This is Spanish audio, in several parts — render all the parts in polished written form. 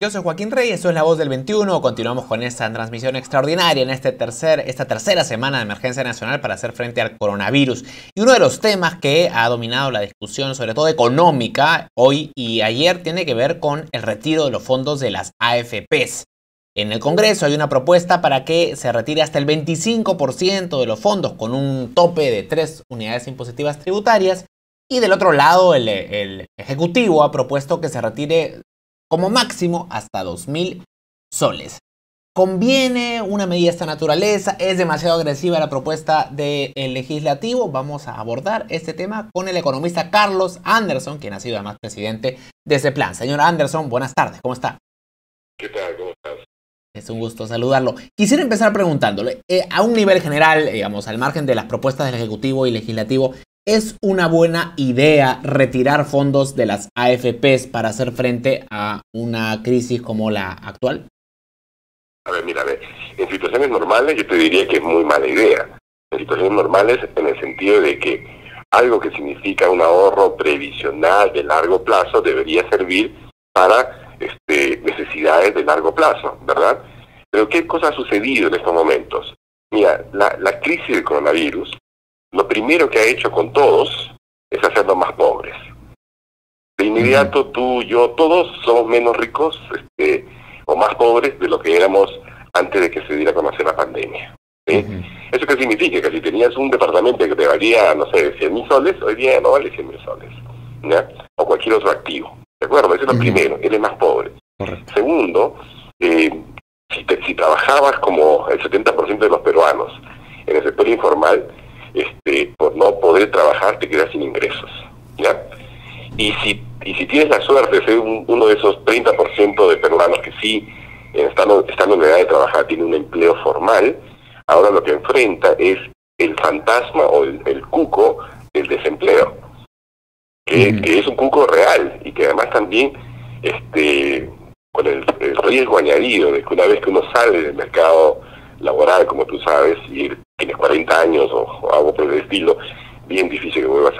Yo soy Joaquín Rey, esto es La Voz del 21. Continuamos con esta transmisión extraordinaria en esta tercera semana de emergencia nacional para hacer frente al coronavirus. Y uno de los temas que ha dominado la discusión, sobre todo económica, hoy y ayer, tiene que ver con el retiro de los fondos de las AFPs. En el Congreso hay una propuesta para que se retire hasta el 25% de los fondos con un tope de 3 unidades impositivas tributarias. Y del otro lado, el Ejecutivo ha propuesto que se retire como máximo hasta 2.000 soles. ¿Conviene una medida de esta naturaleza? ¿Es demasiado agresiva la propuesta del legislativo? Vamos a abordar este tema con el economista Carlos Anderson, quien ha sido además presidente de ese plan. Señor Anderson, buenas tardes, ¿cómo está? ¿Qué tal? ¿Cómo estás? Es un gusto saludarlo. Quisiera empezar preguntándole, a un nivel general, digamos, al margen de las propuestas del Ejecutivo y Legislativo, ¿es una buena idea retirar fondos de las AFPs para hacer frente a una crisis como la actual? A ver, mira, en situaciones normales yo te diría que es muy mala idea. En situaciones normales, en el sentido de que algo que significa un ahorro previsional de largo plazo debería servir para necesidades de largo plazo, ¿verdad? Pero ¿qué cosa ha sucedido en estos momentos? Mira, la crisis del coronavirus, lo primero que ha hecho con todos es hacernos más pobres. De inmediato tú, yo, todos somos menos ricos o más pobres de lo que éramos antes de que se diera a conocer la pandemia. ¿Sí? ¿Eso qué significa? Que si tenías un departamento que te valía, no sé, 100.000 soles, hoy día no vale 100.000 soles. ¿Ya? O cualquier otro activo. ¿De acuerdo? Eso es lo primero, eres más pobre. Correcto. Segundo, si trabajabas como el 70% de los peruanos en el sector informal, por no poder trabajar te quedas sin ingresos, ¿ya? Y si tienes la suerte de ser uno de esos 30% de peruanos que sí, estando en edad de trabajar, tiene un empleo formal, ahora lo que enfrenta es el fantasma o el cuco del desempleo, que es un cuco real y que además también con el riesgo añadido de que una vez que uno sale del mercado laboral, como tú sabes, y tienes 40 años o algo por el estilo, bien difícil que vuelvas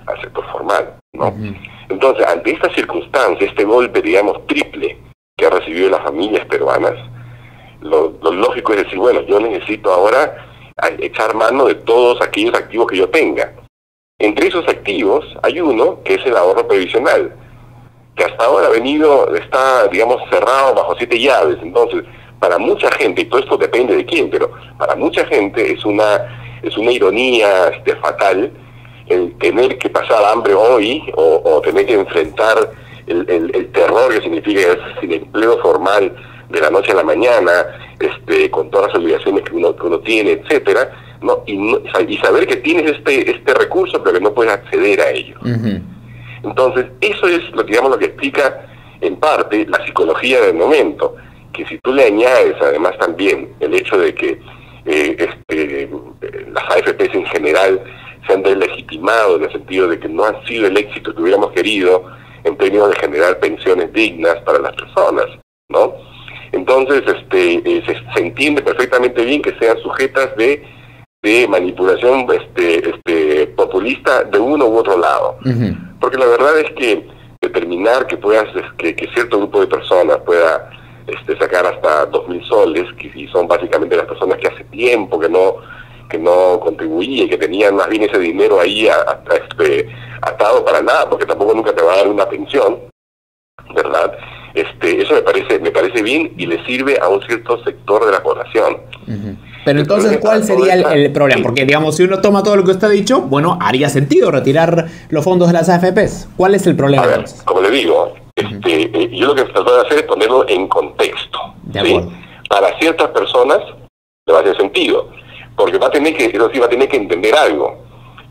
al sector formal, ¿no? Entonces, ante esta circunstancia, este golpe, digamos, triple que ha recibido las familias peruanas, lo lógico es decir, bueno, yo necesito ahora echar mano de todos aquellos activos que yo tenga. Entre esos activos hay uno que es el ahorro previsional, que hasta ahora está, digamos, cerrado bajo 7 llaves. Entonces, para mucha gente, y todo esto depende de quién, pero para mucha gente es una ironía fatal el tener que pasar hambre hoy o tener que enfrentar el terror que significa quedarse sin empleo formal de la noche a la mañana, con todas las obligaciones que uno tiene, etcétera, ¿no? Y saber que tienes este recurso pero que no puedes acceder a ello. Entonces, eso es lo que explica en parte la psicología del momento, que si tú le añades además también el hecho de que las AFPs en general se han deslegitimado en el sentido de que no han sido el éxito que hubiéramos querido en términos de generar pensiones dignas para las personas, ¿no? Entonces se entiende perfectamente bien que sean sujetas de manipulación populista de uno u otro lado. Porque la verdad es que determinar que que cierto grupo de personas pueda sacar hasta 2.000 soles, y son básicamente las personas que hace tiempo que no contribuían y que tenían más bien ese dinero ahí atado para nada, porque tampoco nunca te va a dar una pensión, ¿verdad? Eso me parece bien y le sirve a un cierto sector de la población. Pero entonces, ¿cuál sería el problema? Porque, digamos, si uno toma todo lo que usted ha dicho, bueno, haría sentido retirar los fondos de las AFPs. ¿Cuál es el problema? A ver, como le digo, yo lo que trato de hacer es ponerlo en contexto. ¿Sí? Para ciertas personas le va a hacer sentido, porque va a tener que entender algo,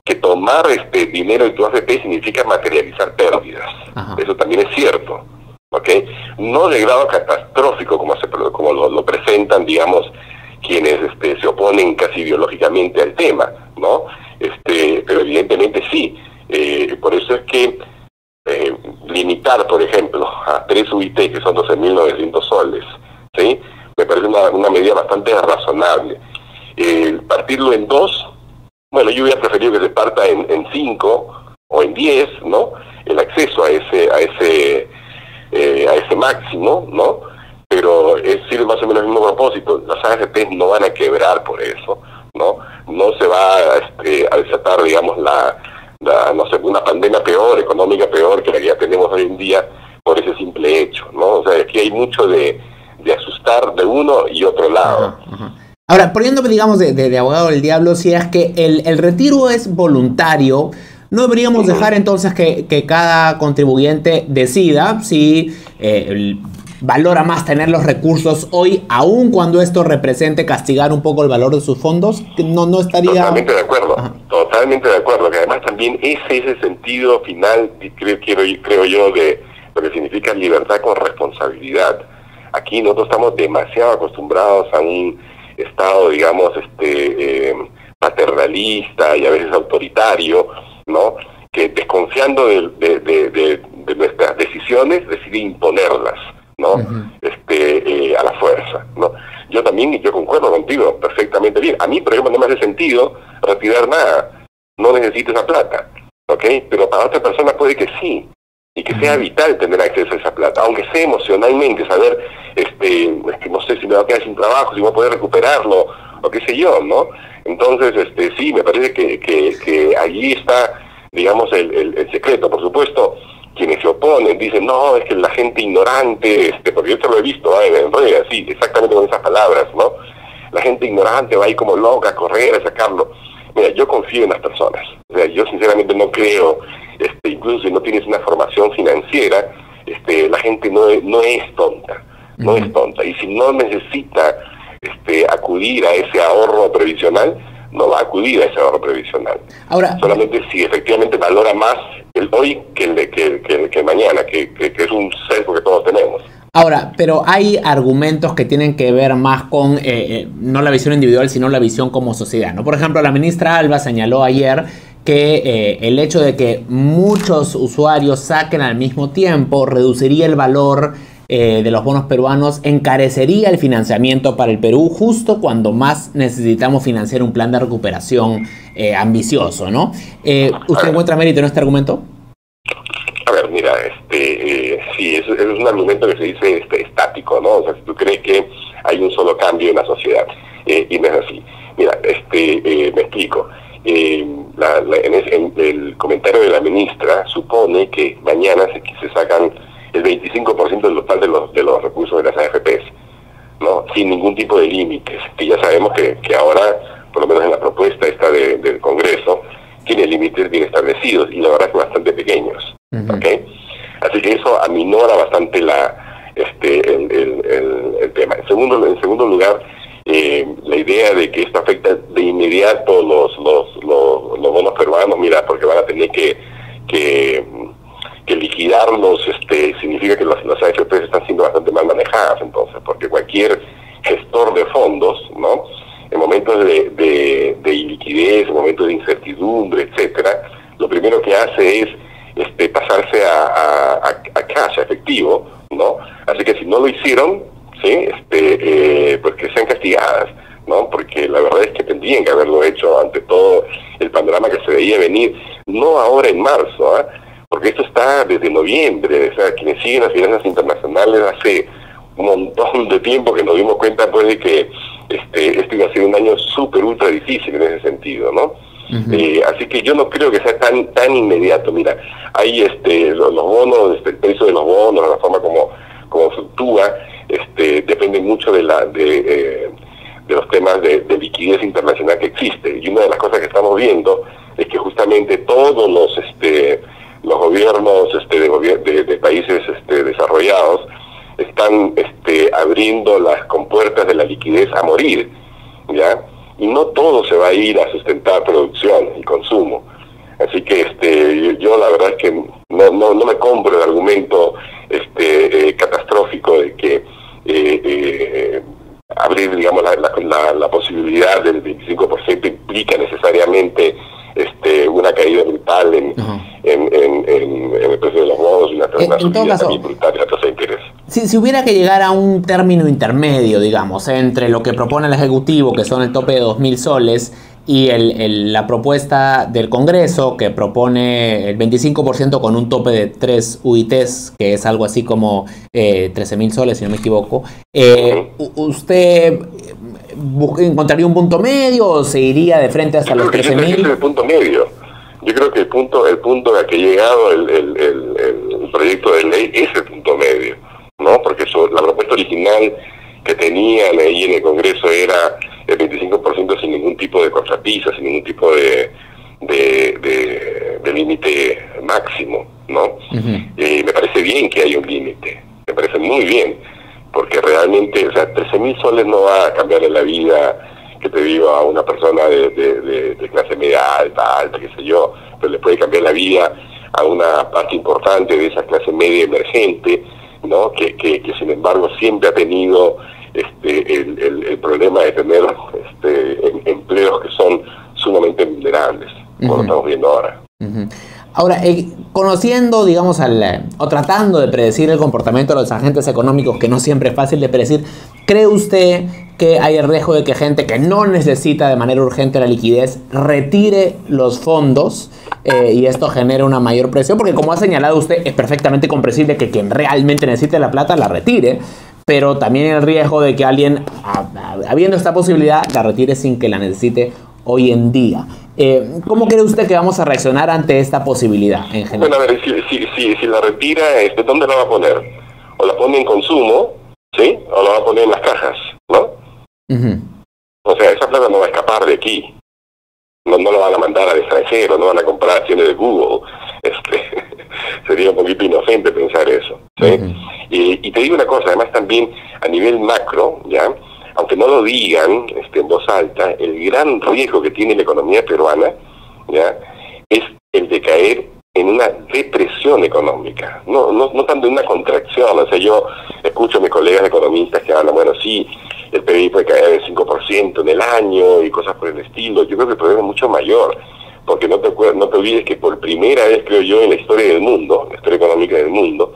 que tomar dinero de tu AFP significa materializar pérdidas. Eso también es cierto, ¿ok? No de grado catastrófico como lo presentan, digamos, quienes se oponen casi biológicamente al tema, ¿no? Pero evidentemente sí. Por eso es que limitar, por ejemplo, a 3 UIT, que son 12.900 soles, ¿sí? Me parece una medida bastante razonable. Partirlo en 2, bueno, yo hubiera preferido que se parta en 5 o en 10, ¿no? El acceso a ese a ese máximo, ¿no? Pero sirve más o menos el mismo propósito. Las AFPs no van a quebrar por eso, ¿no? No se va a desatar, digamos, no sé, una pandemia peor, económica peor que la que ya tenemos hoy en día por ese simple hecho, ¿no? O sea, aquí hay mucho de asustar de uno y otro lado. Ajá, ajá. Ahora, poniéndome, digamos, de abogado del diablo, si es que el retiro es voluntario, ¿no deberíamos dejar entonces que cada contribuyente decida si valora más tener los recursos hoy, aun cuando esto represente castigar un poco el valor de sus fondos? No estaría... Totalmente de acuerdo, totalmente de acuerdo, que además también ese es el sentido final, creo yo, de lo que significa libertad con responsabilidad. Aquí nosotros estamos demasiado acostumbrados a un Estado, digamos, paternalista y a veces autoritario, ¿no? Que desconfiando de nuestras decisiones decide imponerlas, ¿no? A la fuerza, ¿no? Yo concuerdo contigo perfectamente bien. A mí, por ejemplo, no me hace sentido retirar nada. No necesito esa plata, ¿ok? Pero para otra persona puede que sí. Y que sea vital tener acceso a esa plata, aunque sea emocionalmente, saber, no sé si me va a quedar sin trabajo, si voy a poder recuperarlo, o qué sé yo, ¿no? Entonces, sí, me parece que allí está, digamos, el secreto. Por supuesto, quienes se oponen dicen, no, es que la gente ignorante, porque yo te lo he visto, en redes, así, exactamente con esas palabras, ¿no? La gente ignorante va ahí como loca a correr, a sacarlo. Mira, yo confío en las personas. O sea, yo sinceramente no creo, incluso si no tienes una formación financiera, la gente no es tonta, no es tonta. Y si no necesita acudir a ese ahorro previsional, no va a acudir a ese ahorro previsional. Ahora, solamente si efectivamente valora más el hoy que el mañana, que es un sesgo que todos tenemos. Ahora, pero hay argumentos que tienen que ver más con no la visión individual, sino la visión como sociedad, ¿no? Por ejemplo, la ministra Alba señaló ayer que el hecho de que muchos usuarios saquen al mismo tiempo reduciría el valor de los bonos peruanos, encarecería el financiamiento para el Perú justo cuando más necesitamos financiar un plan de recuperación ambicioso, ¿no? ¿Usted encuentra mérito en este argumento? A ver, mira, sí, es un argumento que se dice estático, ¿no? O sea, si tú crees que hay un solo cambio en la sociedad, y no es así. Mira, me explico. En el comentario de la ministra supone que mañana se sacan el 25% del total de los recursos de las AFPs, ¿no? Sin ningún tipo de límites, que ya sabemos que ahora, por lo menos en la propuesta esta del Congreso, tiene límites bien establecidos y la verdad que bastante pequeños. ¿Okay? Así que eso aminora bastante el tema. En segundo lugar, la idea de que esto afecta de inmediato los bonos peruanos, mira, porque van a tener que liquidarlos, significa que las AFPs están siendo bastante mal manejadas, entonces, porque cualquier gestor de fondos, ¿no?, en momentos de iliquidez, en momentos de incertidumbre, etcétera, lo primero que hace es pasarse a cash, a efectivo, ¿no? Así que si no lo hicieron, ¿sí?, pues que sean castigadas, ¿no? Porque la verdad es que tendrían que haberlo hecho ante todo el panorama que se veía venir, no ahora en marzo, ¿eh? Porque esto está desde noviembre. O sea, quienes siguen las finanzas internacionales hace un montón de tiempo que nos dimos cuenta pues de que esto iba a ser un año súper ultra difícil en ese sentido, ¿no? Así que yo no creo que sea tan inmediato. Mira, hay los bonos, el precio de los bonos, la forma como fluctúa, depende mucho de los temas de liquidez internacional que existe. Y una de las cosas que estamos viendo es que justamente todos los gobiernos de países desarrollados están abriendo las compuertas de la liquidez a morir, ¿ya? Y no todo se va a ir a sustentar producción y consumo. Así que yo la verdad es que no me compro el argumento catastrófico de que abrir, digamos, la posibilidad del 25% implica necesariamente una caída brutal en el precio de los bonos y una subida también brutal de la tasa de interés. Si hubiera que llegar a un término intermedio, digamos, entre lo que propone el Ejecutivo, que son el tope de 2.000 soles, y la propuesta del Congreso que propone el 25% con un tope de 3 UITs, que es algo así como 13.000 soles, si no me equivoco, ¿usted encontraría un punto medio o se iría de frente hasta los 13.000? Ese es el punto medio. Yo creo que el punto al que ha llegado el proyecto de ley es el punto medio, ¿no? Porque la propuesta original que tenían ahí en el Congreso era el 25% sin ningún tipo de contrapisa, sin ningún tipo de límite máximo, ¿no? Me parece bien que haya un límite, me parece muy bien, porque realmente, o sea, 13.000 soles no va a cambiarle la vida, que te digo, a una persona de clase media alta, qué sé yo, pero le puede cambiar la vida a una parte importante de esa clase media emergente, ¿no? Que sin embargo siempre ha tenido el problema de tener empleos que son sumamente vulnerables, como lo estamos viendo ahora. Ahora, conociendo, digamos, o tratando de predecir el comportamiento de los agentes económicos, que no siempre es fácil de predecir, ¿cree usted que hay el riesgo de que gente que no necesita de manera urgente la liquidez retire los fondos y esto genere una mayor presión? Porque como ha señalado usted, es perfectamente comprensible que quien realmente necesite la plata la retire, pero también hay el riesgo de que alguien, habiendo esta posibilidad, la retire sin que la necesite hoy en día. ¿Cómo cree usted que vamos a reaccionar ante esta posibilidad en general? Bueno, a ver, si la retira, ¿dónde la va a poner? O la pone en consumo, ¿sí? O la va a poner en las cajas, ¿no? O sea, esa plata no va a escapar de aquí. No la van a mandar al extranjero, no van a comprar acciones de Google. Sería un poquito inocente pensar eso, ¿sí? Y te digo una cosa, además también a nivel macro, ¿ya? Aunque no lo digan en voz alta, el gran riesgo que tiene la economía peruana, ¿ya? Es el de caer en una depresión económica, no tanto en una contracción. O sea, yo escucho a mis colegas economistas que hablan, bueno, sí, el PIB puede caer del 5% en el año y cosas por el estilo. Yo creo que el problema es mucho mayor, porque no te olvides que por primera vez, creo yo, en la historia del mundo, la historia económica del mundo,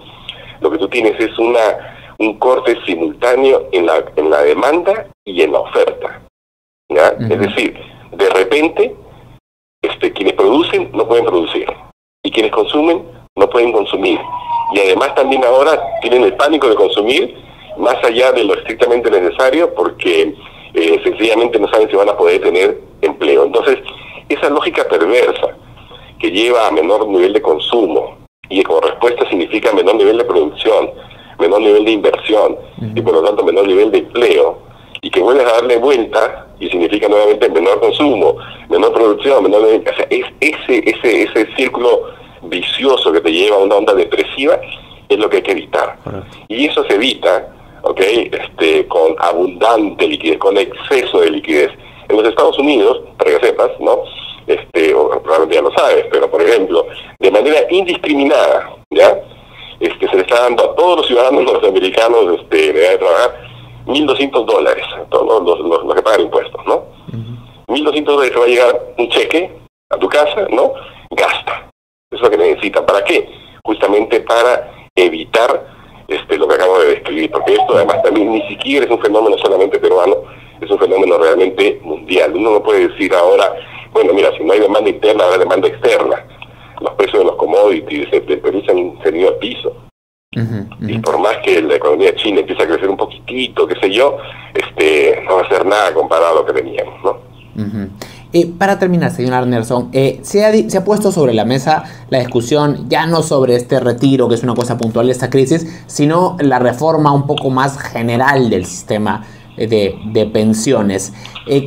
lo que tú tienes es un corte simultáneo en la demanda y en la oferta, ¿ya? Es decir, de repente, quienes producen no pueden producir, y quienes consumen no pueden consumir, y además también ahora tienen el pánico de consumir más allá de lo estrictamente necesario, porque sencillamente no saben si van a poder tener empleo. Entonces, esa lógica perversa que lleva a menor nivel de consumo, y como respuesta significa menor nivel de producción, menor nivel de inversión, y por lo tanto menor nivel de empleo, y que vuelves a darle vuelta, y significa nuevamente menor consumo, menor producción, o sea, ese círculo vicioso que te lleva a una onda depresiva, es lo que hay que evitar. Y eso se evita, con abundante liquidez, con exceso de liquidez. En los Estados Unidos, para que sepas, ¿no? O probablemente ya lo sabes, pero por ejemplo, de manera indiscriminada, ¿ya? Se le está dando a todos los ciudadanos norteamericanos de edad de trabajar $1.200, todos los que pagan impuestos, ¿no? $1.200 te va a llegar un cheque a tu casa, ¿no? Gasta. Eso es lo que necesitan. ¿Para qué? Justamente para evitar lo que acabo de describir, porque esto además también ni siquiera es un fenómeno solamente peruano, es un fenómeno realmente mundial. Uno no puede decir ahora, bueno, mira, si no hay demanda interna, habrá demanda externa. Los precios de los commodities del Perú se han ido al piso. Y por más que la economía china empiece a crecer un poquitito, qué sé yo, no va a ser nada comparado a lo que teníamos, ¿no? Para terminar, señor Arnerson, se ha puesto sobre la mesa la discusión ya no sobre este retiro, que es una cosa puntual de esta crisis, sino la reforma un poco más general del sistema de pensiones.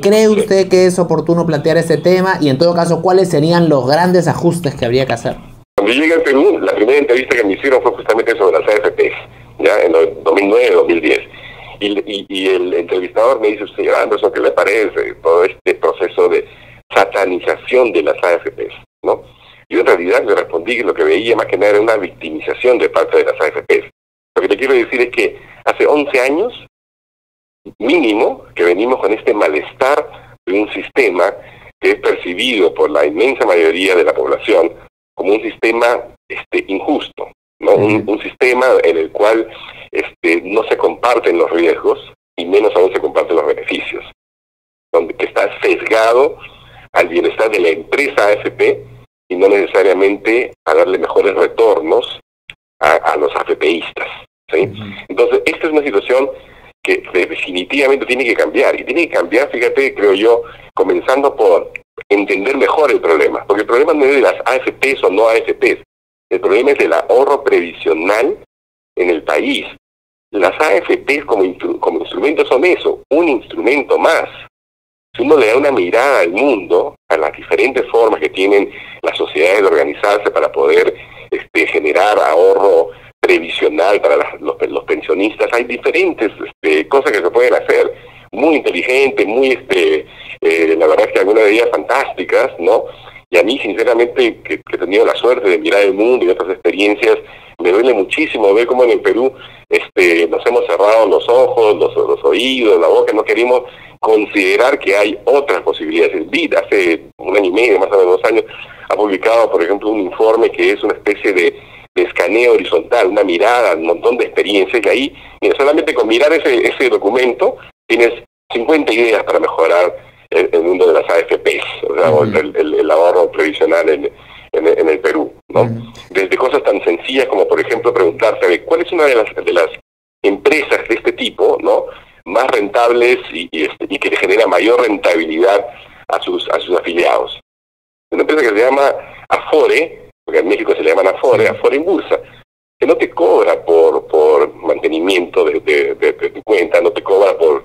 ¿Cree usted que es oportuno plantear este tema? Y en todo caso, ¿cuáles serían los grandes ajustes que habría que hacer? Cuando yo llegué al Perú, la primera entrevista que me hicieron fue justamente sobre las AFPs, ya en el 2009-2010. Y el entrevistador me dice, señor Anderson, ¿qué le parece todo este proceso de satanización de las AFPs, ¿no? Yo en realidad le respondí que lo que veía más que nada era una victimización de parte de las AFPs. Lo que le quiero decir es que hace 11 años, mínimo, que venimos con este malestar de un sistema que es percibido por la inmensa mayoría de la población como un sistema injusto, ¿no? Un sistema en el cual no se comparten los riesgos y menos aún se comparten los beneficios, que está sesgado al bienestar de la empresa AFP y no necesariamente a darle mejores retornos a los AFPistas, ¿sí? Entonces, esta es una situación que definitivamente tiene que cambiar, y tiene que cambiar, fíjate, creo yo, comenzando por entender mejor el problema, porque el problema no es de las AFPs o no AFPs, el problema es del ahorro previsional en el país. Las AFPs como instrumento son eso, un instrumento más. Si uno le da una mirada al mundo, a las diferentes formas que tienen las sociedades de organizarse para poder generar ahorro previsional para los pensionistas, hay diferentes cosas que se pueden hacer, muy inteligentes, muy, la verdad es que algunas de ellas fantásticas, ¿no? Y a mí, sinceramente, que he tenido la suerte de mirar el mundo y otras experiencias, me duele muchísimo ver cómo en el Perú nos hemos cerrado los ojos, los oídos, la boca, no queremos considerar que hay otras posibilidades. El BID, hace un año y medio, más o menos 2 años, ha publicado, por ejemplo, un informe que es una especie de escaneo horizontal, una mirada, un montón de experiencias, y ahí, mira, solamente con mirar ese documento, tienes 50 ideas para mejorar el mundo de las AFPs, o sea, el ahorro previsional en el Perú, ¿no? Desde cosas tan sencillas como, por ejemplo, preguntarse cuál es una de las empresas de este tipo, ¿no?, más rentables y que le genera mayor rentabilidad a sus afiliados. Una empresa que se llama Afore, porque en México se le llaman Afore en Bursa, que no te cobra por mantenimiento de tu cuenta, no te cobra por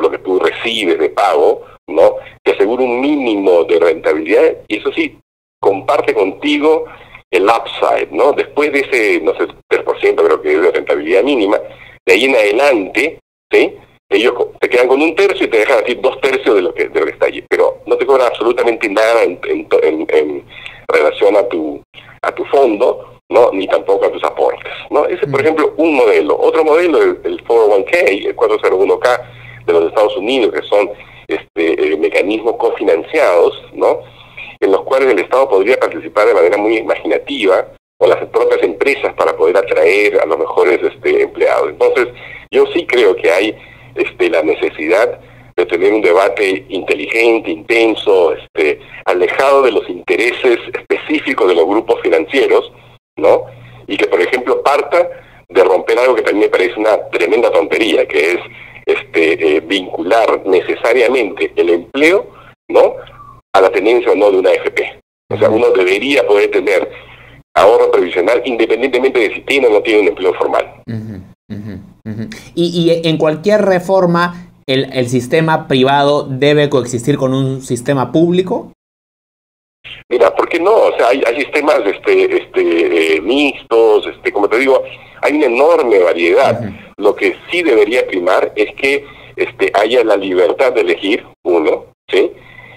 lo que tú recibes de pago, ¿no? Te asegura un mínimo de rentabilidad y eso sí, comparte contigo el upside, ¿no? Después de ese, no sé, 3% creo que es de rentabilidad mínima, de ahí en adelante, ¿sí?, ellos te quedan con 1/3 y te dejan así 2/3 de lo que está allí, pero no te cobran absolutamente nada en relación a tu fondo, ¿no?, ni tampoco a tus aportes, ¿no? Ese, por ejemplo, un modelo. Otro modelo, el 401k, el 401k de los Estados Unidos, que son mecanismos cofinanciados, ¿no?, en los cuales el Estado podría participar de manera muy imaginativa, o las propias empresas, para poder atraer a los mejores empleados. Entonces, yo sí creo que hay la necesidad de tener un debate inteligente, intenso, alejado de los intereses específicos de los grupos financieros, ¿no? Y que, por ejemplo, parta de romper algo que también me parece una tremenda tontería, que es vincular necesariamente el empleo, ¿no?, a la tenencia o no de una AFP. O sea, uno debería poder tener ahorro previsional independientemente de si tiene o no tiene un empleo formal. Y en cualquier reforma, ¿el sistema privado debe coexistir con un sistema público? Mira, ¿por qué no? O sea, hay sistemas mixtos, como te digo, hay una enorme variedad. Lo que sí debería primar es que haya la libertad de elegir uno, ¿sí?,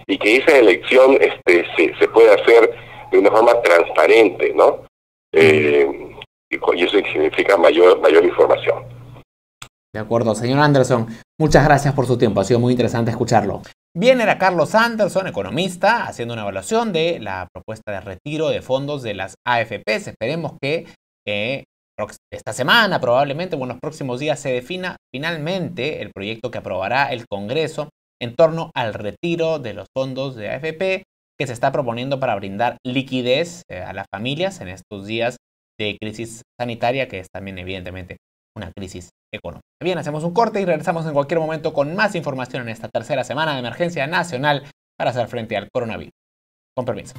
y que esa elección se pueda hacer de una forma transparente, ¿no? Y eso significa mayor información. De acuerdo, señor Anderson, muchas gracias por su tiempo, ha sido muy interesante escucharlo. Bien, era Carlos Anderson, economista, haciendo una evaluación de la propuesta de retiro de fondos de las AFPs. Esperemos que esta semana, probablemente, o en los próximos días, se defina finalmente el proyecto que aprobará el Congreso en torno al retiro de los fondos de AFP que se está proponiendo para brindar liquidez a las familias en estos días de crisis sanitaria, que es también evidentemente una crisis económica. Bien, hacemos un corte y regresamos en cualquier momento con más información en esta tercera semana de emergencia nacional para hacer frente al coronavirus. Con permiso.